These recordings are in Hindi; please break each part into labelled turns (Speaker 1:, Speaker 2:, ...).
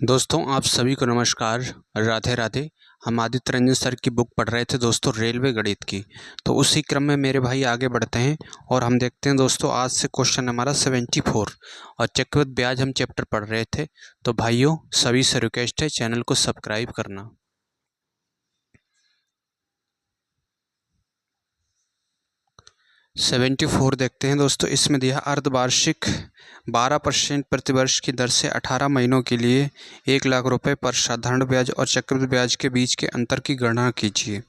Speaker 1: दोस्तों आप सभी को नमस्कार, राधे राधे। हम आदित्य रंजन सर की बुक पढ़ रहे थे दोस्तों, रेलवे गणित की। तो उसी क्रम में मेरे भाई आगे बढ़ते हैं और हम देखते हैं दोस्तों, आज से क्वेश्चन हमारा 74 और चक्रवृद्धि ब्याज हम चैप्टर पढ़ रहे थे। तो भाइयों सभी से रिक्वेस्ट है चैनल को सब्सक्राइब करना। 74 देखते हैं दोस्तों। इसमें दिया अर्धवार्षिक 12% प्रतिवर्ष की दर से 18 महीनों के लिए 1 लाख रुपए पर साधारण ब्याज और चक्रवृद्धि ब्याज के बीच के अंतर की गणना कीजिए।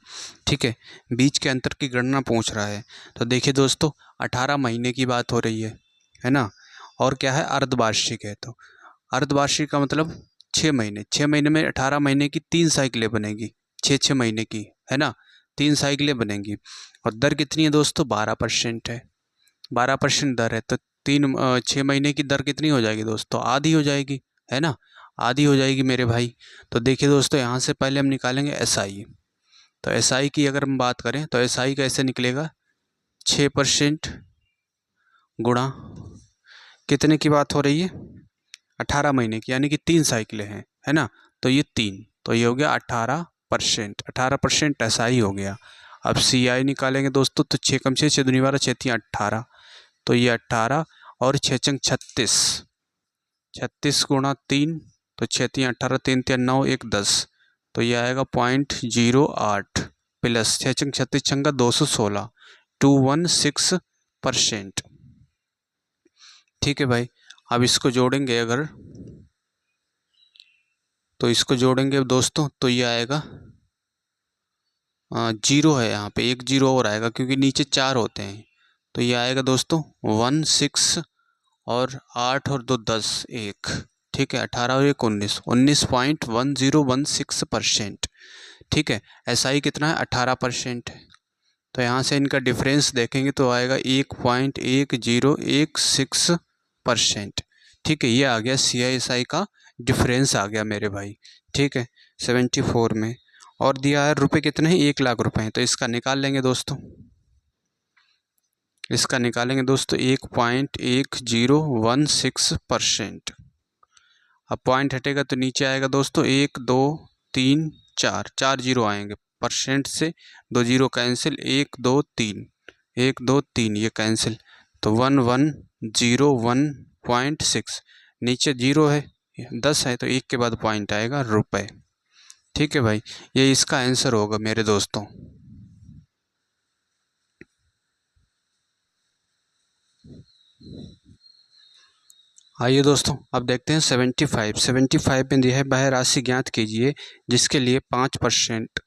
Speaker 1: ठीक है, बीच के अंतर की गणना पूछ रहा है। तो देखिए दोस्तों, 18 महीने की बात हो रही है ना। और क्या है, अर्धवार्षिक है। तो अर्धवार्षिक का मतलब 6 महीने। 6 महीने में 18 महीने की 3 साइकिलें बनेगी, 6 महीने की, है ना। 3 साइकिलें बनेंगी। और दर कितनी है दोस्तों, 12% है। 12% दर है तो 6 महीने की दर कितनी हो जाएगी दोस्तों, आधी हो जाएगी, है ना। आधी हो जाएगी मेरे भाई। तो देखिए दोस्तों, यहाँ से पहले हम निकालेंगे SI। तो SI की अगर हम बात करें तो SI कैसे निकलेगा, 6% गुणा कितने की बात हो रही है, 18 महीने की, यानी कि 3 साइकिलें हैं, है ना। तो ये 3, तो ये हो गया 18%। 18% SI हो गया। अब CI निकालेंगे दोस्तों, तो 6 कम 6, 6 दूनी 12, 6 तियां 18। तो ये 18 और 6 चंग 36, 36 गुणा 3, तो 6 तियां 18, 3 तियां 9, 1 10। तो ये आएगा 0.08 प्लस 6 चंग 36 छंगा 216, 216%। ठीक है भाई। अब इसको जोड़ेंगे अगर, तो इसको जोड़ेंगे दोस्तों, तो ये आएगा 0 है, यहाँ पे एक 0 और आएगा क्योंकि नीचे 4 होते हैं। तो ये आएगा दोस्तों 16 और 8 और 2 10 1। ठीक है, 18 और 1 19, 19.1016%। ठीक है, SI कितना है, 18% है। तो यहाँ से इनका डिफरेंस देखेंगे तो आएगा 1.1016%। ठीक है, ये आ गया CI/SI का डिफरेंस आ गया मेरे भाई। ठीक है, 74 में। और दिया है रुपए कितने हैं, 1 लाख रुपए हैं। तो इसका निकाल लेंगे दोस्तों, इसका निकालेंगे दोस्तों 1.1016%। अब पॉइंट हटेगा तो नीचे आएगा दोस्तों 1 2 3 4, 4 जीरो आएंगे। परसेंट से 2 जीरो कैंसिल, 1 2 3, 1 2 3 ये कैंसिल। तो 1101.6, नीचे 0 है, 10 है, तो 1 के बाद पॉइंट आएगा रुपए। ठीक है भाई, ये इसका आंसर होगा मेरे दोस्तों। आइए दोस्तों, अब देखते हैं 75 में दिया है, वह राशि ज्ञात कीजिए जिसके लिए 5%।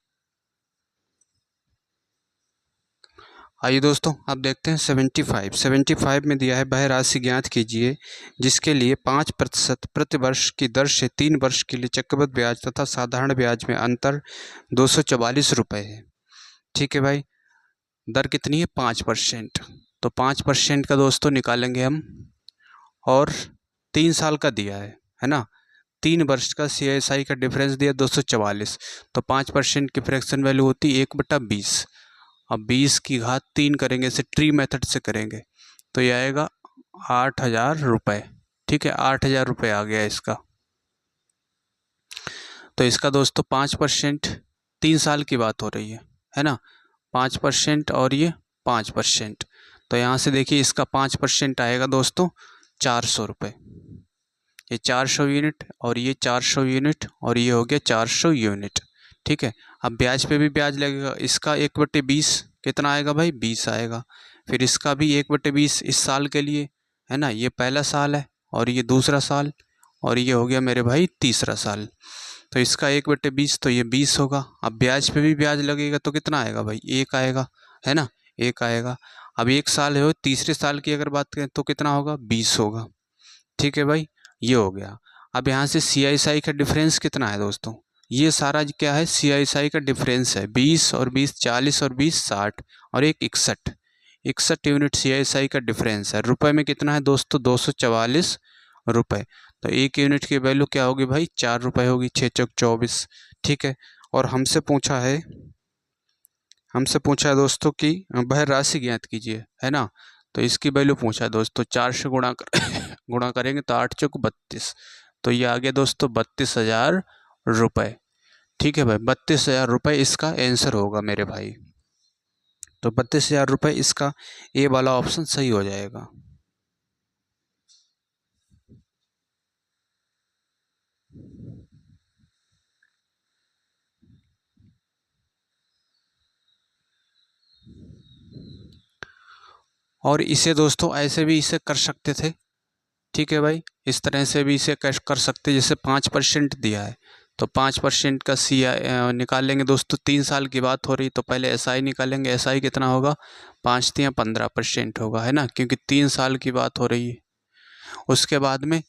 Speaker 1: आइए दोस्तों, अब देखते हैं 75 में दिया है, वह राशि ज्ञात कीजिए जिसके लिए 5% प्रतिवर्ष की दर से 3 वर्ष के लिए चक्रवृद्धि ब्याज तथा साधारण ब्याज में अंतर 244 रुपये है। ठीक है भाई, दर कितनी है, 5%। तो 5% का दोस्तों निकालेंगे हम, और 3 साल का दिया है ना। 3 वर्ष का CI/SI का डिफरेंस दिया 244। तो 5% की फ्रैक्शन वैल्यू होती है 1/20। अब 20 की घात 3 करेंगे, इसे ट्री मेथड से करेंगे तो ये आएगा 8,000 रुपये। ठीक है, 8,000 रुपये आ गया इसका। तो इसका दोस्तों 5%, 3 साल की बात हो रही है ना। 5% और ये 5%। तो यहाँ से देखिए इसका 5% आएगा दोस्तों 400 रुपये। ये 400 यूनिट और ये 400 यूनिट और ये हो गया 400 यूनिट। ठीक है, अब ब्याज पे भी ब्याज लगेगा। इसका 1/20 कितना आएगा भाई, 20 आएगा। फिर इसका भी 1/20 इस साल के लिए, है ना। ये पहला साल है और ये दूसरा साल, और ये हो गया मेरे भाई तीसरा साल। तो इसका 1/20 तो ये 20 होगा। अब ब्याज पे भी ब्याज लगेगा तो कितना आएगा भाई, 1 आएगा, है ना, 1 आएगा। अब 1 साल है, तीसरे साल की अगर बात करें तो कितना होगा, 20 होगा। ठीक है भाई, ये हो गया। अब यहाँ से CI/SI का डिफरेंस कितना है दोस्तों, ये सारा क्या है, CI/SI का डिफरेंस है 20 और 20 40 और 20 60 और एक 61 यूनिट CI/SI का डिफरेंस है। रुपए में कितना है दोस्तों, 244 रुपये। तो एक यूनिट की वैल्यू क्या होगी भाई, 4 रुपये होगी, 6 चौक 24। ठीक है, और हमसे पूछा है दोस्तों कि वह राशि ज्ञात कीजिए, है ना। तो इसकी वैल्यू पूछा है दोस्तों, 4 से गुणा करेंगे तो 8 चौक 32, तो ये आ गया दोस्तों 32,000 रुपये। ठीक है भाई, 32,000 रुपये इसका आंसर होगा मेरे भाई। तो 32,000 रुपये इसका ए वाला ऑप्शन सही हो जाएगा। और इसे दोस्तों ऐसे भी इसे कर सकते थे। ठीक है भाई, इस तरह से भी इसे कैश कर सकते, जैसे 5% दिया है तो 5% का CI निकाल लेंगे दोस्तों। 3 साल की बात हो रही तो पहले SI निकालेंगे। SI कितना होगा, 5 या 15% होगा, है ना, क्योंकि 3 साल की बात हो रही है। उसके बाद में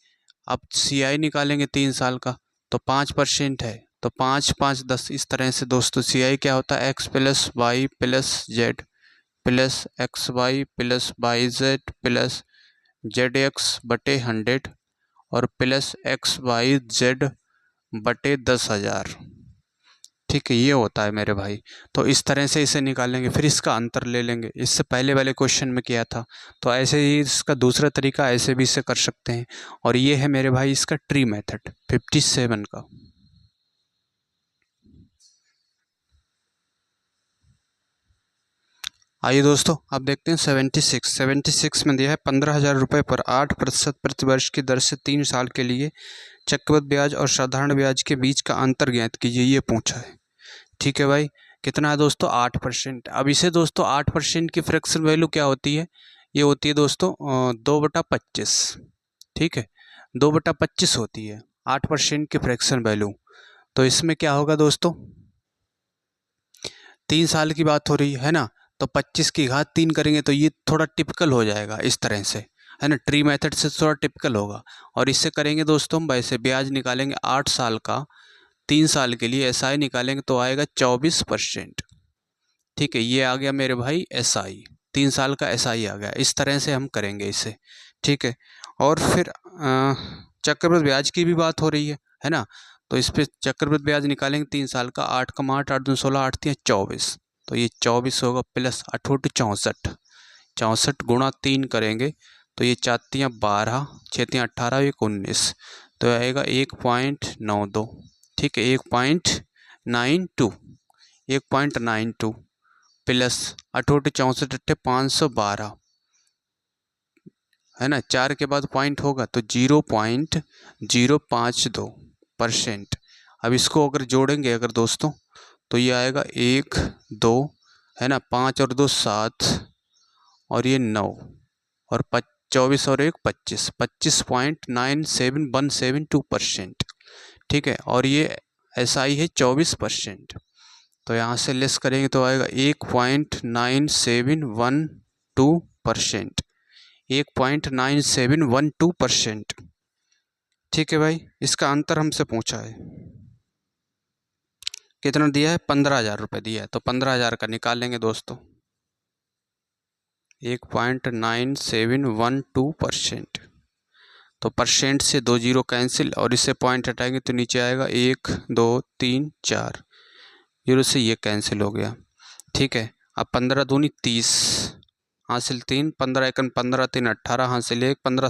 Speaker 1: अब CI निकालेंगे 3 साल का, तो 5% है, तो 5 5 10, इस तरह से दोस्तों CI क्या होता है, x plus Y plus Z plus X Y plus Y Z plus ZX बटे 100 और प्लस XYZ बटे 10,000। ठीक है, ये होता है मेरे भाई। तो इस तरह से इसे निकालेंगे, फिर इसका अंतर ले लेंगे। इससे पहले वाले क्वेश्चन में किया था, तो ऐसे ही इसका दूसरा तरीका ऐसे भी इसे कर सकते हैं। और ये है मेरे भाई इसका ट्री मेथड 57 का। आइए दोस्तों अब देखते हैं 76 में दिया है 15,000 रुपये पर 8% प्रतिवर्ष की दर से 3 साल के लिए चक्रवृद्धि ब्याज और साधारण ब्याज के बीच का अंतर ज्ञात कीजिए, ये पूछा है। ठीक है भाई, कितना है दोस्तों, 8%। अब इसे दोस्तों 8% की फ्रैक्शन वैल्यू क्या होती है, ये होती है दोस्तों 2/25। ठीक है, 2/25 होती है 8% की फ्रैक्शन वैल्यू। तो इसमें क्या होगा दोस्तों, 3 साल की बात हो रही है ना, तो 25 की घात 3 करेंगे तो ये थोड़ा टिपिकल हो जाएगा इस तरह से, है ना, ट्री मेथड से थोड़ा टिपिकल होगा। और इससे करेंगे दोस्तों हम वैसे ब्याज निकालेंगे 8 साल का, 3 साल के लिए SI निकालेंगे तो आएगा 24%। ठीक है, ये आ गया मेरे भाई SI, 3 साल का SI आ गया। इस तरह से हम करेंगे इसे। ठीक है, और फिर चक्रवृद्धि ब्याज की भी बात हो रही है ना, तो इस पर चक्रवृद्धि ब्याज निकालेंगे 3 साल का, 8 का 8 8 2 16 8 3 24, तो ये 24 होगा प्लस 8 64, 64 गुणा 3 करेंगे तो ये 4 12 6 18 1 19, तो आएगा 1.92। ठीक है, 1.92 प्लस 8 64 512, है ना, 4 के बाद पॉइंट होगा तो 0.052%। अब इसको अगर जोड़ेंगे अगर दोस्तों तो ये आएगा 1 2, है ना, 5 और 2 7 और ये 9 और 24 और 1 25, 25.97172%। ठीक है, और ये SI है 24%, तो यहाँ से लेस करेंगे तो आएगा 1.9712%, 1.9712%। ठीक है भाई, इसका अंतर हमसे पूछा है, कितना दिया है, 15,000 रुपये दिया है, तो 15,000 का निकाल लेंगे दोस्तों, 1.9712%। तो परसेंट से 2 जीरो कैंसिल और इससे पॉइंट हटाएंगे तो नीचे आएगा 1 2 3 4 जीरो से ये कैंसिल हो गया। ठीक है, अब 15 दूनी 30 हासिल 3, 15 एकन 15 3 18 हासिल 1, 15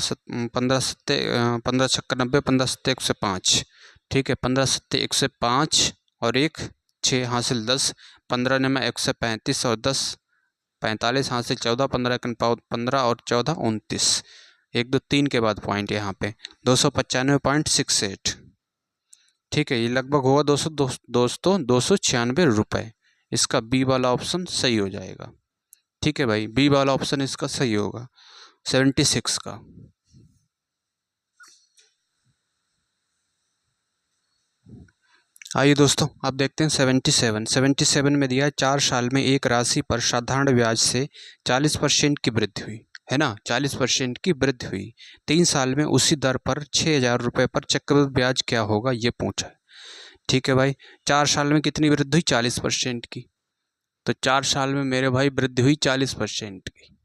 Speaker 1: सत्ते 15 छक्का 90, 15 सत्ते 105। ठीक है, 15 सत्ते 105 और 1 6 हासिल 10, 15 ने में 135 और 10 45 हासिल 14, 15 एकन 15 और 14 29, 1 2 3 के बाद पॉइंट यहाँ पे 295.68। ठीक है, ये लगभग होगा दोस्तों 296 रुपये। इसका बी वाला ऑप्शन सही हो जाएगा। ठीक है भाई, बी वाला ऑप्शन इसका सही होगा 76 का। आइए दोस्तों आप देखते हैं 77 में दिया 4 साल में एक राशि पर साधारण ब्याज से 40% की वृद्धि हुई, है ना, 40% की वृद्धि हुई। 3 साल में उसी दर पर 6,000 रुपये पर चक्रवृद्धि ब्याज क्या होगा, ये पूछा है। ठीक है भाई, 4 साल में कितनी वृद्धि हुई, 40% की, तो 4 साल में मेरे भाई वृद्धि हुई 40% की,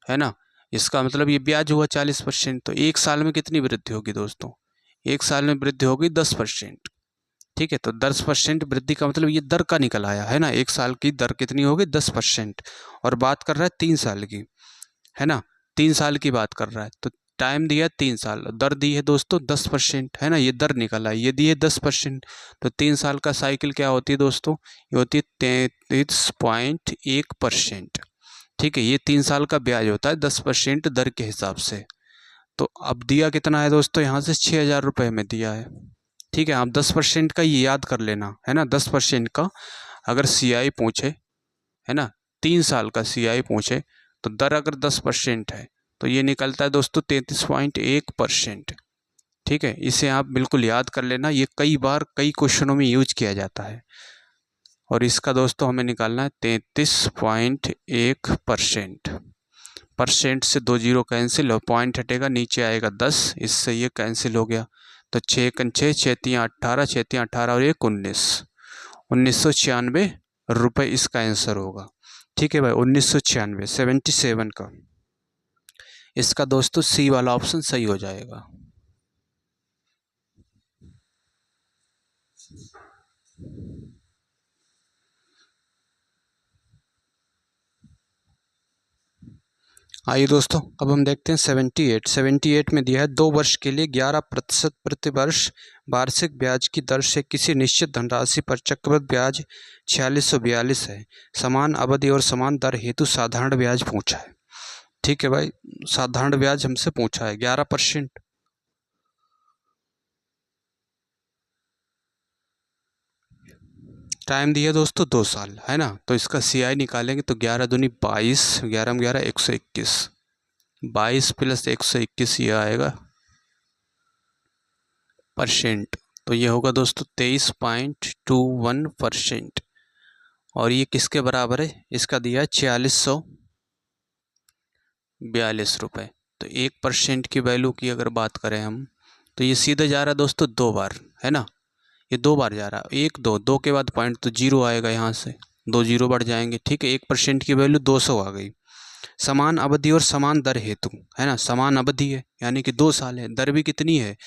Speaker 1: है ना, इसका मतलब ये ब्याज हुआ 40%, तो 1 साल में कितनी वृद्धि होगी दोस्तों, 1 साल में वृद्धि होगी 10%। ठीक है, तो 10% वृद्धि का मतलब ये दर का निकल आया, है ना, 1 साल की दर कितनी होगी 10%, और बात कर रहा है 3 साल की, है ना, 3 साल की बात कर रहा है, तो टाइम दिया 3 साल, दर दी है दोस्तों 10%, है ना, ये दर निकला है, ये दी है 10%। तो 3 साल का साइकिल क्या होती है दोस्तों, ये होती है 33.1%। ठीक है, ये 3 साल का ब्याज होता है 10% दर के हिसाब से। तो अब दिया कितना है दोस्तों, यहाँ से 6,000 रुपये में दिया है। ठीक है, आप 10% का ये याद कर लेना, है ना, 10% का अगर CI पूछे, है ना, 3 साल का CI पूछे तो दर अगर 10% है तो ये निकलता है दोस्तों 33.1%। ठीक है, इसे आप बिल्कुल याद कर लेना, ये कई बार कई क्वेश्चनों में यूज किया जाता है। और इसका दोस्तों हमें निकालना है 33.1%। परसेंट से 2 जीरो कैंसिल और पॉइंट हटेगा, नीचे आएगा 10, इससे ये कैंसिल हो गया। तो 6 कन 6, 6×3 = 18, 6×3 = 18 और 1 19, 1996 रुपये इसका आंसर होगा। ठीक है भाई, 1996, 77 का इसका दोस्तों सी वाला ऑप्शन सही हो जाएगा। आइए दोस्तों, अब हम देखते हैं 78 में दिया है 2 वर्ष के लिए 11% प्रतिवर्ष वार्षिक ब्याज की दर से किसी निश्चित धनराशि पर चक्रवृद्धि ब्याज 4642 है। समान अवधि और समान दर हेतु साधारण ब्याज पूछा है। ठीक है भाई, साधारण ब्याज हमसे पूछा है 11%। टाइम दिया दोस्तों 2 साल, है ना, तो इसका CI निकालेंगे तो 11 दूनी 22, 11 में 11 121, 22 + 121 ये आएगा परसेंट। तो ये होगा दोस्तों 23.21%। और ये किसके बराबर है, इसका दिया है 4642 रुपये। तो 1% की वैल्यू की अगर बात करें हम तो ये सीधे जा रहा है दोस्तों 2 बार, है ना, ये 2 बार जा रहा है, 1 2 2 के बाद पॉइंट तो 0 आएगा, यहाँ से 2 जीरो बढ़ जाएंगे। ठीक है, 1% की वैल्यू 200 आ गई। समान अवधि और समान दर हेतु, है ना, समान अवधि है यानी कि 2 साल है, दर भी कितनी है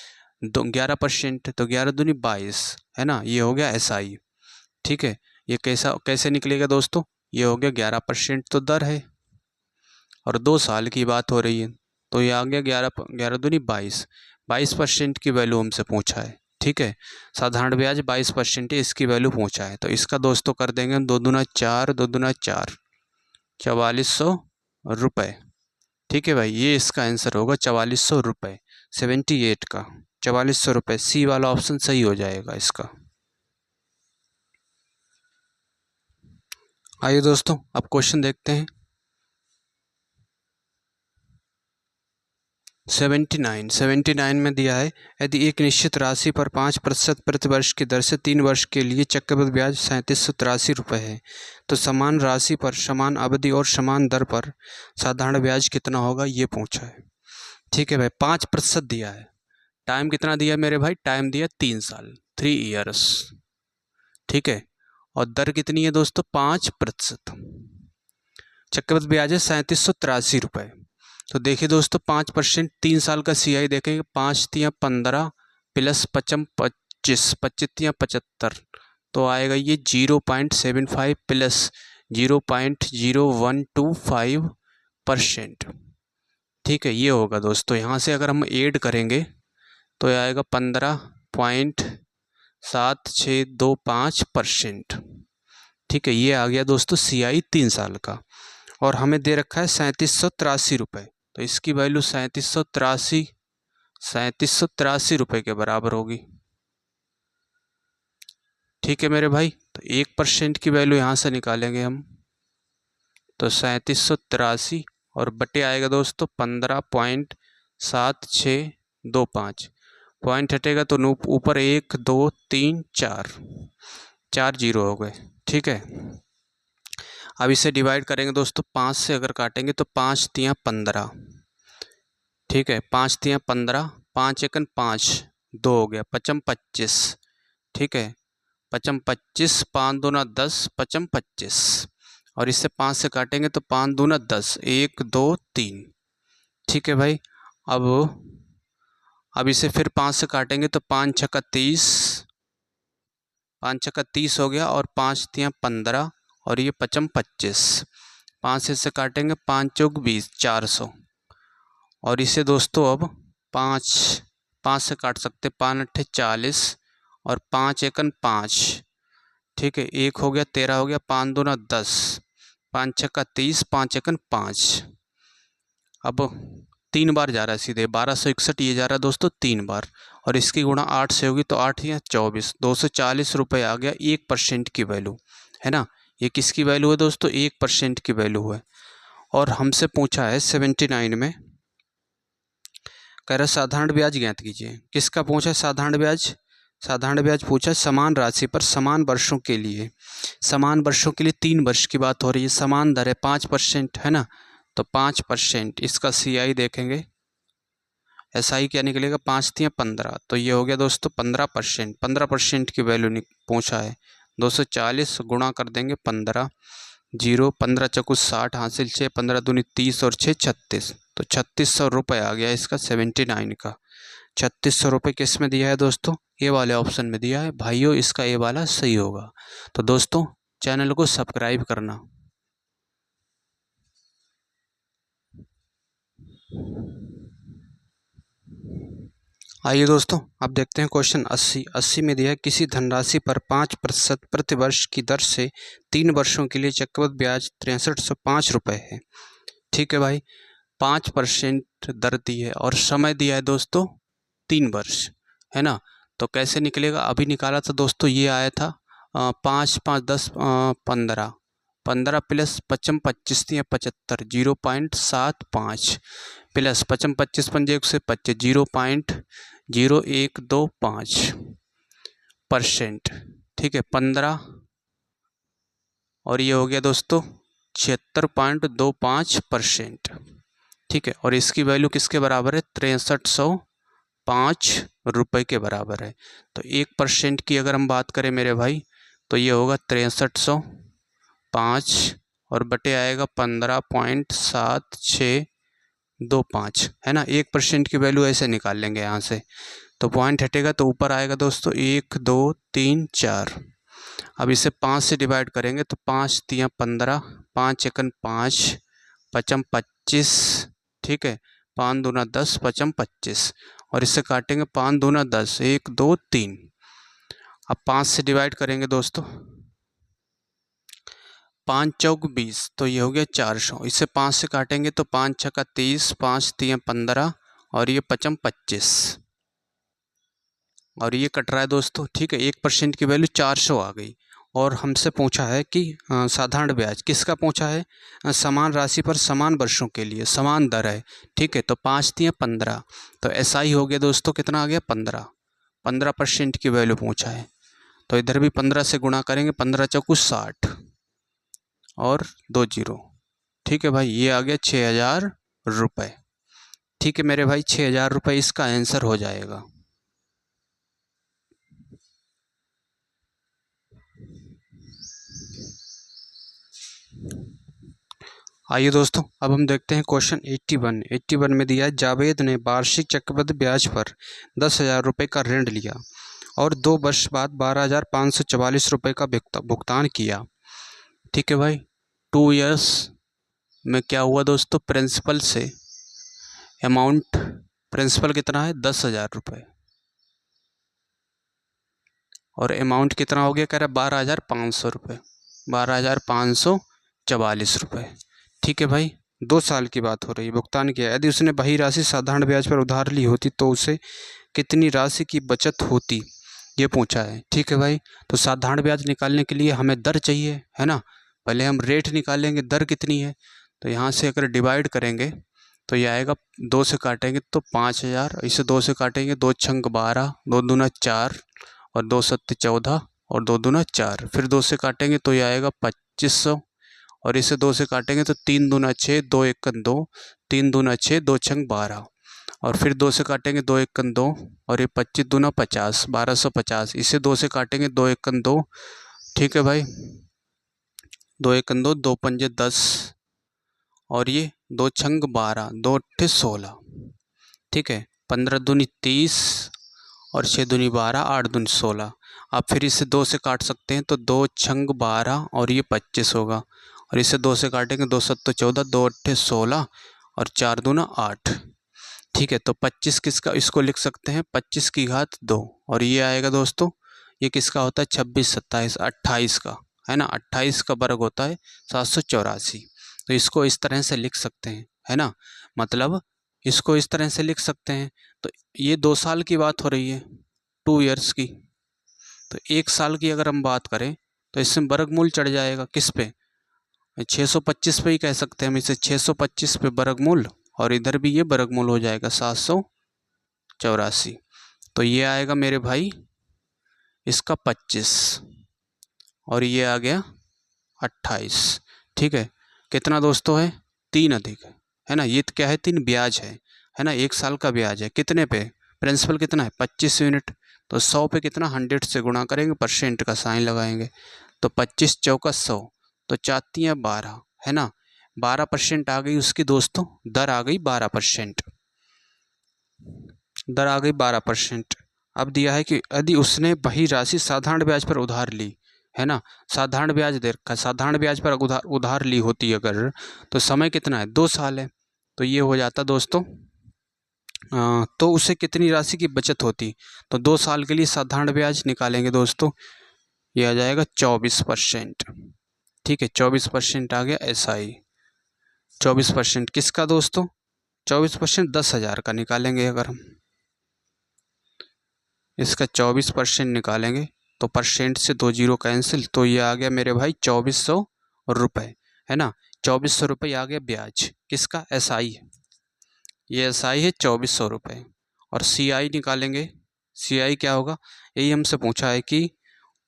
Speaker 1: 11%, तो 11 दूनी 22, है ना, ये हो गया SI। ठीक है, ये कैसे निकलेगा दोस्तों, ये हो गया 11% तो दर है और 2 साल की बात हो रही है, तो ये आ गया 11 दूनी 22, 22% की वैल्यू हमसे पूछा है। ठीक है, साधारण ब्याज 22% इसकी वैल्यू पूछा है, तो इसका दोस्तों कर देंगे 2 दूना 4, 2 दूना 4, 4400 रुपये। ठीक है भाई, ये इसका आंसर होगा 4400 रुपये, 78 का 4400 रुपये, सी वाला ऑप्शन सही हो जाएगा इसका। आइए दोस्तों, अब क्वेश्चन देखते हैं 79 में दिया है यदि एक निश्चित राशि पर 5% प्रतिवर्ष की दर से 3 वर्ष के लिए चक्रवृद्धि ब्याज 3783 रुपये है तो समान राशि पर समान अवधि और समान दर पर साधारण ब्याज कितना होगा, ये पूछा है। ठीक है भाई, 5% दिया है, टाइम कितना दिया मेरे भाई, टाइम दिया 3 साल, 3 ईयर्स। ठीक है, और दर कितनी है दोस्तों 5%, चक्रवृद्धि ब्याज है 3783 रुपये। तो देखिए दोस्तों 5% 3 साल का CI देखेंगे, 5 × 15 + 5 25, 25 × 75, तो आएगा ये 0.75 + 0.0125%। ठीक है, ये होगा दोस्तों, यहाँ से अगर हम ऐड करेंगे तो ये आएगा 15.7625%। ठीक है, ये आ गया दोस्तों CI 3 साल का, और हमें दे रखा है 3783 रुपये, तो इसकी वैल्यू 3783 रुपये के बराबर होगी। ठीक है मेरे भाई, तो 1% की वैल्यू यहाँ से निकालेंगे हम, तो 3783 और बटे आएगा दोस्तों 15.7625, पॉइंट हटेगा तो ऊपर 1 2 3 4 जीरो हो गए। ठीक है, अब इसे डिवाइड करेंगे दोस्तों 5 से, अगर काटेंगे तो 5 × 15। ठीक है, 5 × 15, 5 × 5 2 हो गया, 5 × 25। ठीक है, 5 × 25, 5 दूना 10, 5 × 25, और इससे 5 से काटेंगे तो 5 दूना 10, 1 2 3। ठीक है भाई, अब इसे फिर 5 से काटेंगे तो 5 × 6 = 30, 5 × 6 = 30 हो गया, और 5 × 15 और ये 5 × 25, 5 से काटेंगे 5 × 4 = 20, 400, और इसे दोस्तों अब 5 से काट सकते, 5 × 8 = 40 और 5 × 1 = 5। ठीक है, 1 हो गया, 13 हो गया, 5 × 2 = 10, 5 × 6 = 30, 5 × 1 = 5। अब 3 बार जा रहा है सीधे, 1261 ये जा रहा है दोस्तों 3 बार, और इसकी गुणा 8 से होगी तो 8 या 24, 240 रुपये आ गया 1% की वैल्यू, है ना। ये किसकी वैल्यू है दोस्तों? 1% की वैल्यू है। और हमसे पूछा है 79 में, कह रहा साधारण ब्याज ज्ञात कीजिए। किसका पूछा है? साधारण ब्याज। साधारण ब्याज पूछा समान राशि पर समान वर्षों के लिए। समान वर्षों के लिए 3 वर्ष की बात हो रही है, समान दर है 5%, है ना। तो 5%, इसका CI देखेंगे, SI क्या निकलेगा? 5 × 15, तो ये हो गया दोस्तों 15%। 15% की वैल्यू पूछा है। 240 गुणा कर देंगे 15, 0, 15 × 4 = 60, हासिल 6, 15 × 2 = 30 और 6 = 36, तो 3600 रुपये आ गया इसका 79 का। 3600 रुपये किस में दिया है दोस्तों? ए वाले ऑप्शन में दिया है भाइयों, इसका ए वाला सही होगा। तो दोस्तों चैनल को सब्सक्राइब करना। आइए दोस्तों अब देखते हैं क्वेश्चन 80 में दिया है किसी धनराशि पर 5% प्रति वर्ष की दर से 3 वर्षों के लिए चक्रवृद्धि ब्याज 6305 रुपये है। ठीक है भाई, 5% दर दी है और समय दिया है दोस्तों 3 वर्ष, है ना। तो कैसे निकलेगा? अभी निकाला था दोस्तों, ये आया था 5 × 5 = 10, 15, 15 प्लस 55 25 × 75, 0.75 प्लस 55 25 पंजे 125, 0.0125%। ठीक है, 15 और ये हो गया दोस्तों 76.25%। ठीक है, और इसकी वैल्यू किसके बराबर है? 6305 रुपये के बराबर है। तो 1% की अगर हम बात करें मेरे भाई, तो ये होगा 6305 और बटे आएगा 15.7625, है ना। 1% की वैल्यू ऐसे निकाल लेंगे यहाँ से, तो पॉइंट हटेगा तो ऊपर आएगा दोस्तों 1 2 3 4। अब इसे 5 से डिवाइड करेंगे तो 5 × 3 = 15, 5 × 1 = 5, 55 25, ठीक है, 5 × 2 = 10, 55 25, और इससे काटेंगे 5 × 2 = 10, 1 2 3। अब 5 से डिवाइड करेंगे दोस्तों, 5 चौक 20, तो ये हो गया 400। इसे 5 से काटेंगे तो 5 × 6 = 30, 5 × 3 = 15 और ये 55 25 और ये कट रहा है दोस्तों। ठीक है, 1% की वैल्यू 400 आ गई। और हमसे पूछा है कि साधारण ब्याज किसका पूछा है? समान राशि पर समान वर्षों के लिए समान दर है। ठीक है, तो 5 × 3 = 15, तो SI हो गया दोस्तों, कितना आ गया? 15। 15% की वैल्यू पूछा है, तो इधर भी 15 से गुणा करेंगे, 15 × 4 = 60 और 2 0। ठीक है भाई, ये आ गया 6000 रुपये। ठीक है मेरे भाई, 6000 रुपये इसका आंसर हो जाएगा। आइए दोस्तों अब हम देखते हैं क्वेश्चन 81 में दिया है जावेद ने वार्षिक चक्रवृद्धि ब्याज पर 10,000 रुपये का ऋण लिया और 2 वर्ष बाद 12,544 रुपये का भुगतान किया। ठीक है भाई, 2 इयर्स में क्या हुआ दोस्तों? प्रिंसिपल से अमाउंट, प्रिंसिपल कितना है? 10,000 रुपये, और अमाउंट कितना हो गया? कह रहा है 12,500 रुपये, 12,544 रुपये। ठीक है भाई, 2 साल की बात हो रही है, भुगतान किया। यदि उसने वही राशि साधारण ब्याज पर उधार ली होती तो उसे कितनी राशि की बचत होती, ये पूछा है। ठीक है भाई, तो साधारण ब्याज निकालने के लिए हमें दर चाहिए, है ना। पहले हम रेट निकालेंगे, दर कितनी है। तो यहाँ से अगर डिवाइड करेंगे तो ये आएगा, 2 से काटेंगे तो 5000, इसे 2 से काटेंगे, 2 × 12, 2 दूना 4 और 2 × 7 = 14 और 2 दूना 4, फिर 2 से काटेंगे तो ये आएगा 2500 और इसे 2 से काटेंगे तो 3 दूना 6, 2 1 2, 3 दूना 6, 2 × 12 और फिर 2 से काटेंगे 2 1 2 और ये 25 दूना 50, 1250, इसे 2 से काटेंगे 2 1 2। ठीक है भाई, 2 1 2, 2 पंजे 10 और ये 2 × 12, 2 8 16। ठीक है, 15 दूनी 30 और 6 दूनी 12, 8 दूनी 16। आप फिर इसे 2 से काट सकते हैं तो 2 × 12 और ये 25 होगा और इसे 2 से काटेंगे, 2 7 14, 2 8 16 और 4 दूना 8। ठीक है, तो 25 किसका, इसको लिख सकते हैं 25 की घात 2, और ये आएगा दोस्तों, ये किसका होता है 26, 27, 28 का, है ना, 28 का वर्ग होता है 784। तो इसको इस तरह से लिख सकते हैं, है ना, मतलब इसको इस तरह से लिख सकते हैं। तो ये 2 साल की बात हो रही है, 2 ईयर्स की। तो 1 साल की अगर हम बात करें तो इसमें वर्गमूल चढ़ जाएगा किस पे, 625 पे ही कह सकते हैं हम इसे, 625 पे वर्गमूल, और इधर भी ये वर्गमूल हो जाएगा 784। तो ये आएगा मेरे भाई इसका 25, और ये आ गया 28। ठीक है, कितना दोस्तों है, 3 अधिक है ना, ये क्या है 3 ब्याज है ना, 1 साल का ब्याज है, कितने पे, प्रिंसिपल कितना है 25 यूनिट। तो 100 पे कितना 100 से गुणा करेंगे, परसेंट का साइन लगाएंगे, तो 25 चौका 100, तो 4 12, है ना, 12% आ गई उसकी दोस्तों, दर आ गई 12%, दर आ गई 12%। अब दिया है कि यदि उसने वही राशि साधारण ब्याज पर उधार ली, है ना, साधारण ब्याज दे रखा है, साधारण ब्याज पर उधार ली होती अगर, तो समय कितना है 2 साल है, तो ये हो जाता दोस्तों, तो उसे कितनी राशि की बचत होती, तो 2 साल के लिए साधारण ब्याज निकालेंगे दोस्तों, ये आ जाएगा 24%। ठीक है, 24% आ गया SI, 24% किसका दोस्तों, 24% 10,000 का निकालेंगे अगर हम, इसका 24% निकालेंगे तो परसेंट से 2 जीरो कैंसिल, तो ये आ गया मेरे भाई 2400 रुपये, है ना, 2400 रुपये आ गया ब्याज किसका, SI है, ये SI है 2400 रुपये। और CI निकालेंगे, CI क्या होगा, यही हमसे पूछा है कि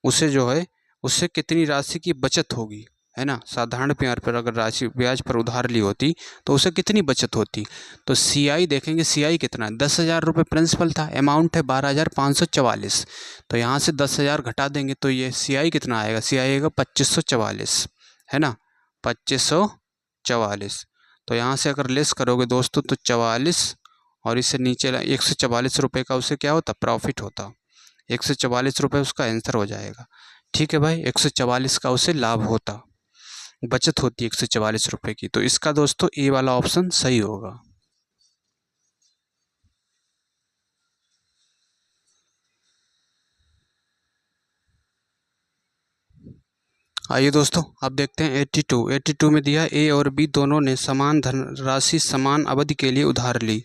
Speaker 1: उसे जो है उससे कितनी राशि की बचत होगी, है ना, साधारण ब्याज पर अगर राशि ब्याज पर उधार ली होती तो उसे कितनी बचत होती। तो CI देखेंगे, CI कितना है 10,000 रुपये प्रिंसिपल था, अमाउंट है 12,544, तो यहाँ से 10,000 घटा देंगे तो ये CI कितना आएगा, CI आएगा 2544, है ना, 2544। तो यहाँ से अगर लेस करोगे दोस्तों तो 44, और इससे नीचे 144 रुपये का उसे क्या होता, प्रॉफिट होता, 144 रुपये उसका आंसर हो जाएगा। ठीक है भाई, 144 का उसे लाभ होता, बचत होती है 144 रुपये की, तो इसका दोस्तों ए वाला ऑप्शन सही होगा। आइए दोस्तों अब देखते हैं 82 में दिया ए और बी दोनों ने समान धनराशि समान अवधि के लिए उधार ली।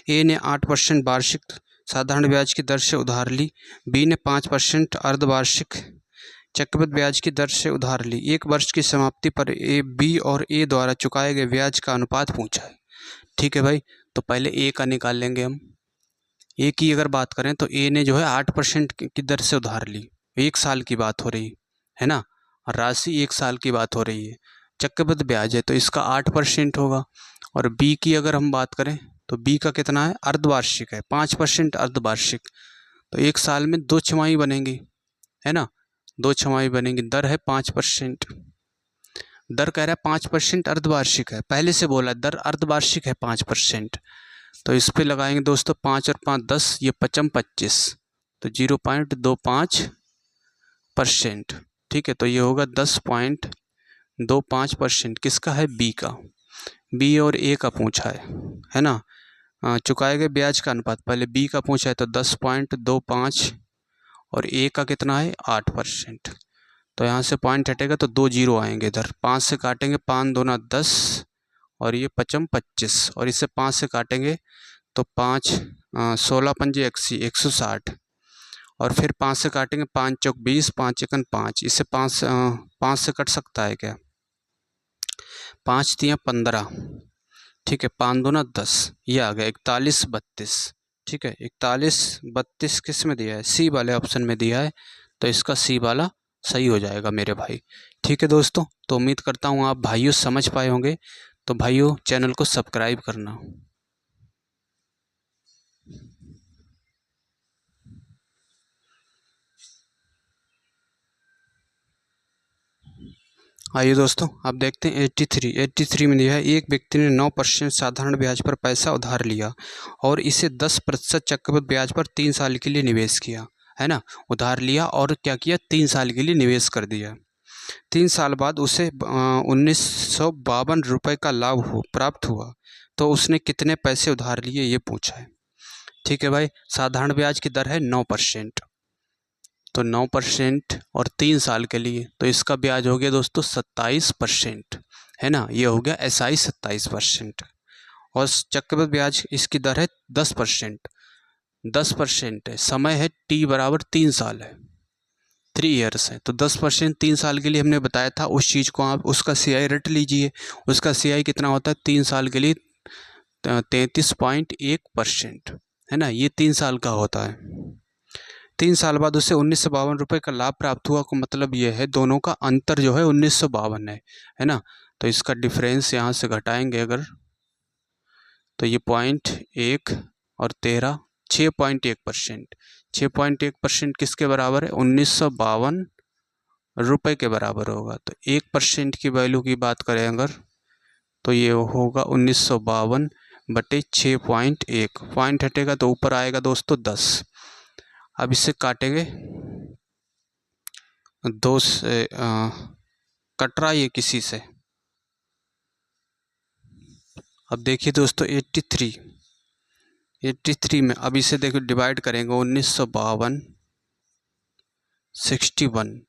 Speaker 1: ए ने 8% वार्षिक साधारण ब्याज की दर से उधार ली, बी ने 5% अर्धवार्षिक चक्रवृद्धि ब्याज की दर से उधार ली। 1 वर्ष की समाप्ति पर ए बी और ए द्वारा चुकाए गए ब्याज का अनुपात पूछा है। ठीक है भाई, तो पहले ए का निकाल लेंगे हम। ए की अगर बात करें तो ए ने जो है 8% की दर से उधार ली, 1 साल की बात हो रही है ना, राशि 1 साल की बात हो रही है, चक्रवृद्धि ब्याज है तो इसका 8% होगा। और बी की अगर हम बात करें तो बी का कितना है, अर्धवार्षिक है, 5% अर्धवार्षिक, तो 1 साल में 2 छमाही बनेंगी, है ना, 2 छमाही बनेंगी, दर है 5%, दर कह रहा है 5% अर्धवार्षिक है, पहले से बोला दर अर्धवार्षिक है 5%, तो इस पे लगाएंगे दोस्तों 5 और 5 10, ये 5 25, तो 0.25%। ठीक है, तो ये होगा 10.25%, किसका है, बी का, बी और ए का पूछा है ना, चुकाए गए ब्याज का अनुपात पहले बी का पूछा है तो 10.25, और ए का कितना है 8%, तो यहाँ से पॉइंट हटेगा तो 2 जीरो आएंगे इधर, 5 से काटेंगे 5 दूना 10, और ये 5 25, और इसे 5 से काटेंगे तो 5 16 पंजे 81, 160, और फिर 5 से काटेंगे 5 चौक 20, 5 एकन 5, इसे 5 से कट सकता है क्या, 5 तिया 15, ठीक है, 5 दूना 10, ये आ गया 41 32। ठीक है, 41 32 किस में दिया है, सी वाले ऑप्शन में दिया है, तो इसका सी वाला सही हो जाएगा मेरे भाई। ठीक है दोस्तों, तो उम्मीद करता हूँ आप भाइयों समझ पाए होंगे, तो भाइयों चैनल को सब्सक्राइब करना। आइए दोस्तों अब देखते हैं 83 में दिया है, एक व्यक्ति ने 9% साधारण ब्याज पर पैसा उधार लिया और इसे 10% चक्रवृद्धि ब्याज पर 3 साल के लिए निवेश किया, है ना, उधार लिया और क्या किया, 3 साल के लिए निवेश कर दिया। 3 साल बाद उसे 1952 रुपये का लाभ प्राप्त हुआ, तो उसने कितने पैसे उधार लिए ये पूछा है। ठीक है भाई, साधारण ब्याज की दर है 9%, तो 9% और 3 साल के लिए, तो इसका ब्याज हो गया दोस्तों 27%, है ना। ये हो गया SI 27%। और चक्रवृद्धि ब्याज इसकी दर है 10%, 10% है, समय है T बराबर 3 साल है, 3 ईयर्स है, तो 10% 3 साल के लिए हमने बताया था। उस चीज़ को आप उसका CI रट लीजिए। उसका CI कितना होता है 3 साल के लिए 33.1%, है ना। ये 3 साल का होता है। 3 साल बाद उसे 1952 रुपये का लाभ प्राप्त हुआ, को मतलब ये है दोनों का अंतर जो है 1952 है ना। तो इसका डिफरेंस यहाँ से घटाएंगे अगर, तो ये 0.1 और 13 6.1%, 6.1% किसके बराबर है 1952 रुपये के बराबर होगा। तो 1% की वैल्यू की बात करें अगर, तो ये होगा 1952 बटे 6.1, पॉइंट हटेगा तो ऊपर आएगा दोस्तों 10। अब इसे काटेंगे 2 से, कट रहा है किसी से। अब देखिए दोस्तों 83 में, अब इसे देखो डिवाइड करेंगे 1952 61,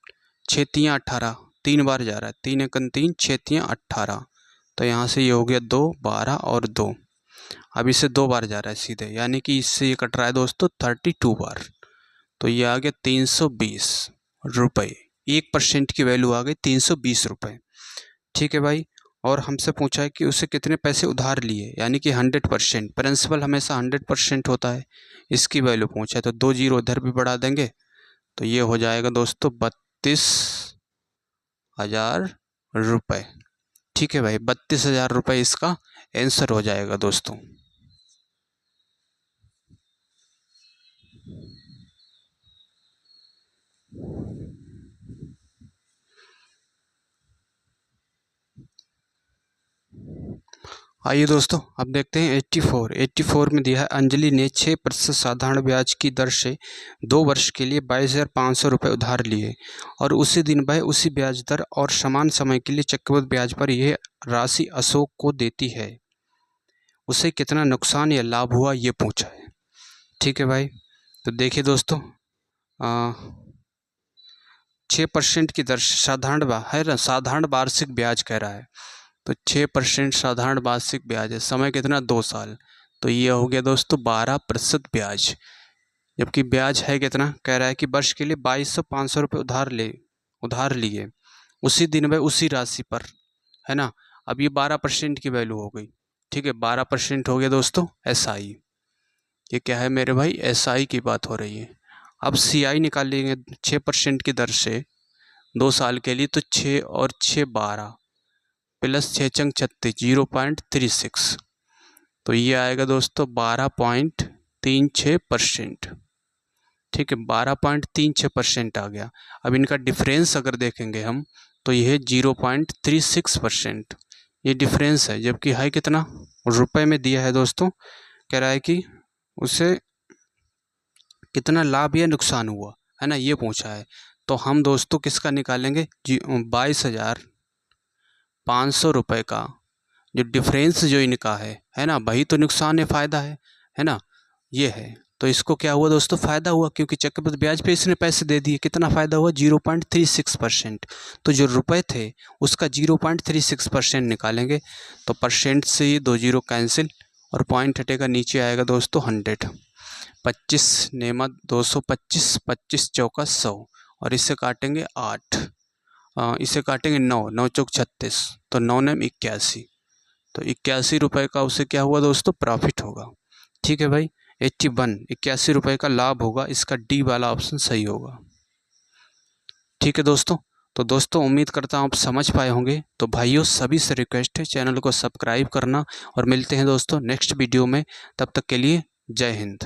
Speaker 1: 6 तियाँ 18, 3 बार जा रहा है, 3 एकन 3, 6 तियाँ 18, तो यहाँ से ये हो गया 2 12 और 2। अब इसे 2 बार जा रहा है सीधे, यानी कि इससे ये कट रहा है दोस्तों 32 बार, तो ये आ गया 320 रुपये। 1% की वैल्यू आ गई 320 रुपये। ठीक है भाई, और हमसे पूछा है कि उसे कितने पैसे उधार लिए, यानी कि 100%, प्रिंसिपल हमेशा 100% होता है, इसकी वैल्यू पूछा है, तो 2 जीरो उधर भी बढ़ा देंगे, तो ये हो जाएगा दोस्तों 32,000 रुपये। ठीक है भाई, 32,000 रुपये इसका आंसर हो जाएगा दोस्तों। आइए दोस्तों, अब देखते हैं 84 में दिया है अंजलि ने 6% साधारण ब्याज की दर से 2 वर्ष के लिए 22,500 रुपये उधार लिए और उसी दिन वह उसी ब्याज दर और समान समय के लिए चक्रवृद्धि ब्याज पर यह राशि अशोक को देती है। उसे कितना नुकसान या लाभ हुआ ये पूछा है। ठीक है भाई, तो देखिए दोस्तों 6% की दर साधारण है ना, साधारण वार्षिक ब्याज कह रहा है, तो 6% साधारण वार्षिक ब्याज है, समय कितना 2 साल, तो ये हो गया दोस्तों 12% ब्याज। जबकि ब्याज है कितना, कह रहा है कि वर्ष के लिए 22,500 रुपये उधार लिए उसी दिन वह उसी राशि पर, है ना। अब ये 12% की वैल्यू हो गई। ठीक है, 12% हो गया दोस्तों SI। ये क्या है मेरे भाई, SI की बात हो रही है। अब CI निकाल लेंगे 6% की दर से 2 साल के लिए, तो 6 और 6 12 प्लस 6 चंग 36 0.36, तो ये आएगा दोस्तों 12.36%। ठीक है, 12.36% आ गया। अब इनका डिफरेंस अगर देखेंगे हम, तो यह 0.36%, ये डिफरेंस है। जबकि है कितना रुपए में दिया है दोस्तों, कह रहा है कि उसे कितना लाभ या नुकसान हुआ, है ना, ये पूछा है। तो हम दोस्तों किसका निकालेंगे, 22,500 रुपये का जो डिफरेंस जो इनका है ना, वही तो नुकसान है, फ़ायदा है ना, ये है। तो इसको क्या हुआ दोस्तों, फ़ायदा हुआ, क्योंकि चक्रवृद्धि ब्याज पे इसने पैसे दे दिए। कितना फ़ायदा हुआ 0.36%। तो जो रुपए थे उसका 0.36% निकालेंगे, तो परसेंट से ये 2 जीरो कैंसिल और पॉइंट हटेगा, नीचे आएगा दोस्तों 100। 25 नेमा 225, 25 चौका 100, और इससे काटेंगे 8, इसे काटेंगे 9, 9 चौक 36, तो 9 नेम 81, तो 81 रुपये का उसे क्या हुआ दोस्तों, प्रॉफिट होगा। ठीक है भाई, 81 रुपये का लाभ होगा। इसका डी वाला ऑप्शन सही होगा। ठीक है दोस्तों, तो दोस्तों उम्मीद करता हूँ आप समझ पाए होंगे। तो भाइयों सभी से रिक्वेस्ट है चैनल को सब्सक्राइब करना, और मिलते हैं दोस्तों नेक्स्ट वीडियो में। तब तक के लिए जय हिंद।